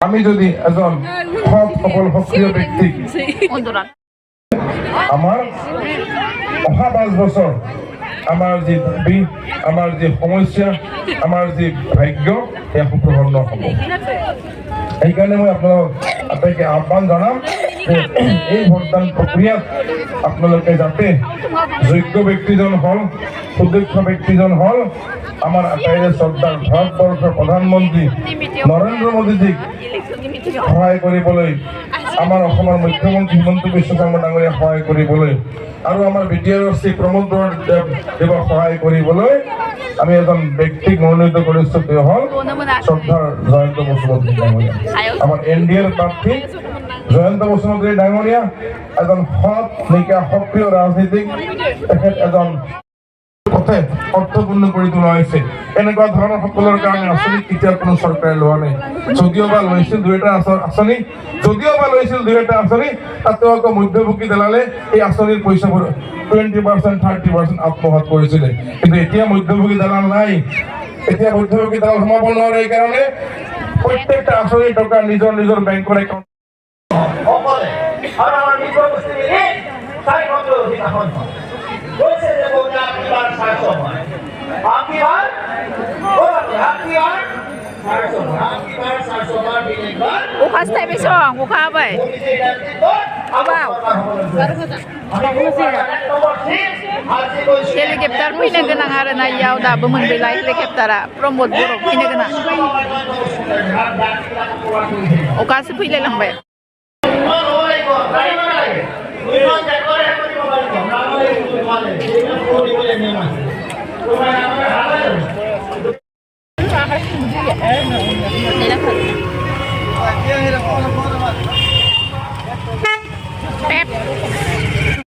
আমি যদি এজন সৎ সবল সক্রিয় ব্যক্তি আমার অহা 5 বছর আমার যে দাবি আমার যে সমস্যা আমার যে ভাগ্য সেয়া সুপ্ৰসন্ন হ'ব। সেইকাৰণে মই আপোনালোক আটাইকে আহ্বান জনাম যে এই ভোটদান প্ৰক্ৰিয়াত আপোনালোকে যাতে যোগ্য ব্যক্তিজন হল সুদক্ষ ব্যক্তিজন হল আমাৰ আটাইৰে শ্ৰদ্ধাৰ ভাৰতবৰ্ষৰ প্ৰধানমন্ত্ৰী নৰেন্দ্ৰ মোদীজীক সহায় কৰিবলৈ আমাৰ অসমৰ মুখ্যমন্ত্ৰী হিমন্ত বিশ্ব শৰ্মা ডাঙৰীয়া সহায় কৰিবলৈ আৰু আমাৰ বিটিআৰৰ শ্ৰী প্ৰমোদ দেৱক সহায় কৰিবলৈ আমি এজন ব্যক্তিক মনোনীত কৰিছোঁ, তেওঁ হ'ল শ্ৰদ্ধাৰ জয়ন্ত বসুমতাৰী ডাঙৰীয়া। আমাৰ এনডিএৰ প্ৰাৰ্থী জয়ন্ত বসুমতাৰী ডাঙৰীয়া এজন সৎ নিকা সক্ৰিয় ৰাজনীতিক, তেখেত এজন অৰ্থপূৰ্ণ কৰি তোলা হৈছে। এনেকুৱা ধৰণৰ সকলৰ কাৰণে আঁচনি কেতিয়া কোনো চৰকাৰে লোৱা নাই। যদিও বা লৈছিল দুই এটা আঁচনি, তাতেও আকৌ মধ্যভোগী দলালে এই আঁচনিৰ পইচাবোৰ 20% 30% আত্মসাৎ কৰিছিলে। কিন্তু এতিয়া মধ্যভোগী দলাল নাই, এতিয়া মধ্যভোগী দলাল সোমাব নোৱাৰে। এইকাৰণে প্ৰত্যেকটা আঁচনিৰ টকা নিজৰ নিজৰ বেংকৰ account Ukas tayo besong, uka ba eh? Abaw. Helikopter pina ganang ara na yaw da bumagbilay helikopter promote buro pina ganang. Ukas pila lang ba? Pep.